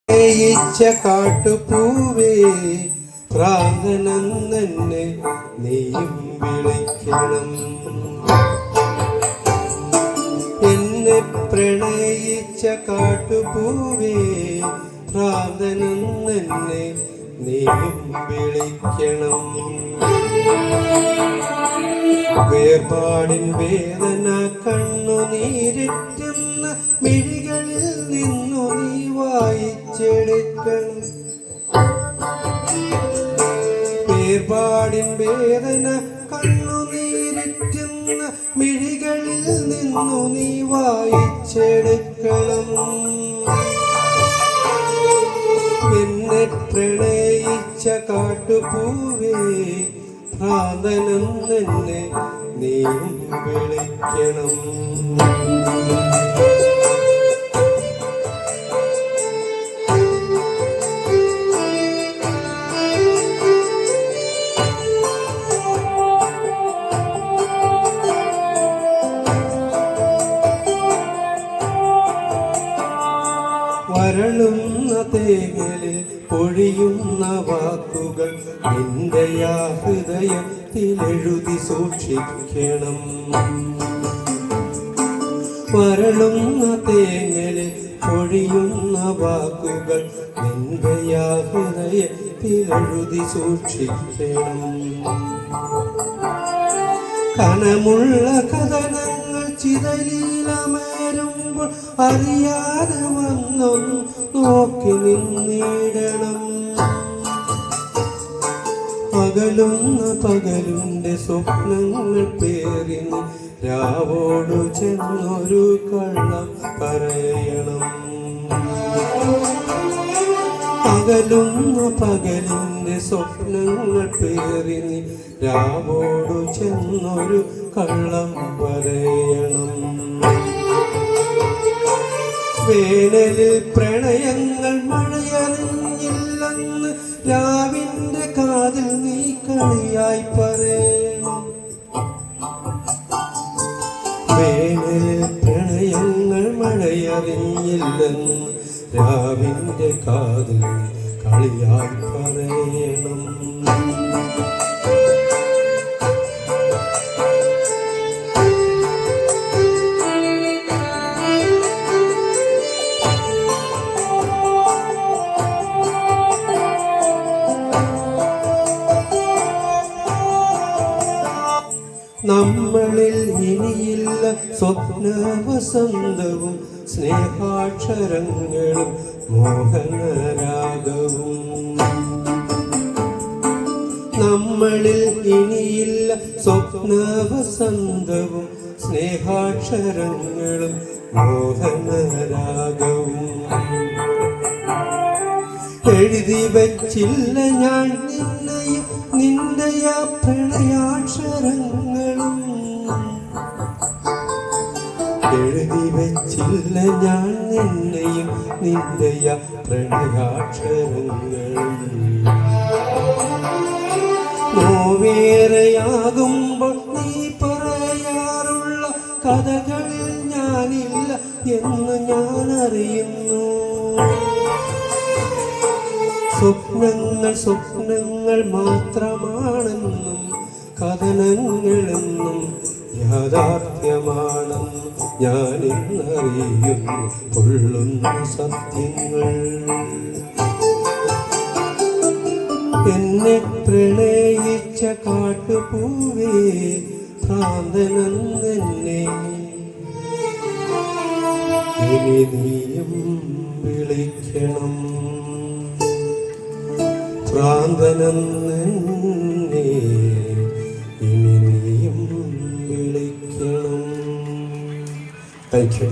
യിച്ച കാട്ടുപൂവേ പ്രാന്തനെന്നെ നീയും വിളിക്കണം. എന്നെ പ്രണയിച്ച കാട്ടുപൂവേ പ്രാന്തനെന്നെ നീയും വിളിക്കണം. വേർപാടിൻ വേദന കണ്ണുനീരിറ്റുന്ന മിഴികളിൽ നിന്നു നീ വായിച്ചെടുക്കണം. വേർപാടിൻ വേദന കണ്ണുനീരിറ്റുന്ന മിഴികളിൽ നിന്നു നീ വായിച്ചെടുക്കണം. എന്നെ പ്രണയിച്ച കാട്ടുപൂവേ പ്രാന്തനെന്നെ നീയും വിളിക്കണം. വരളുന്ന തേങ്ങലിൽ പൊഴിയുന്ന വാക്കുകൾ നിന്റെ ഹൃദയത്തിലെഴുതി സൂക്ഷിക്കണം. വരളുന്ന തേങ്ങലിൽ പൊഴിയുന്ന വാക്കുകൾ നിന്റെ ഹൃദയത്തിലെഴുതി സൂക്ഷിക്കണം. കനമുള്ള കഥനങ്ങൾ ചിതലിലമരുമ്പോൾ അറിയാതെ വന്നൊന്നു നോക്കി നിന്നിടണം. പകലുന്ന പകലിൻ്റെ സ്വപ്നങ്ങൾ പേറി രാവോടു ചെന്നൊരു കള്ളം പറയണം. പകലുന്ന പകലിൻ്റെ സ്വപ്നങ്ങൾ പേറി രാവോടു ചെന്നൊരു കള്ളം പറയണം. വേനലിൽ പ്രണയങ്ങൾ മഴയറിഞ്ഞില്ലെന്ന് രാവിന്റെ കാതിൽ നീ കളിയായി പറയണം. വേനലിൽ പ്രണയങ്ങൾ മഴയറിഞ്ഞില്ലെന്ന് രാവിന്റെ കാതിൽ കളിയായി പറയണം. നമ്മളിൽ ഇനിയില്ല സ്വപ്നവസന്തവും സ്നേഹാക്ഷരങ്ങളും മോഹനരാഗവും. നമ്മളിൽ ഇനിയില്ല സ്വപ്നവസന്തവും സ്നേഹാക്ഷരങ്ങളും മോഹനരാഗവും. എഴുതി വച്ചില്ല ഞാൻ നിന്നെയും നിന്റെ ആ പ്രണയാക്ഷരങ്ങളും. എഴുതി വച്ചില്ല ഞാൻ നിന്നെയും നിന്റെ ആ പ്രണയാക്ഷരങ്ങളും. നോവേറെയാകുമ്പോൾ നീ പറയാറുള്ള കഥകളിൽ ഞാനില്ല എന്ന് ഞാൻ അറിയുന്നു. സ്വപ്നങ്ങൾ സ്വപ്നങ്ങൾ മാത്രമാണെന്നും കഥനങ്ങളെന്നും യാഥാർത്ഥ്യമാണെന്നും ഞാനിന്നറിയുന്നു കൊള്ളുന്ന സത്യങ്ങൾ. എന്നെ പ്രണയിച്ച കാട്ടുപൂവേ പ്രാന്തനെന്നെ ഇനി നീയും വിളിക്കണം. പ്രാന്തനെന്നെ ഇനി നീയും വിളിക്കണം. Thank you.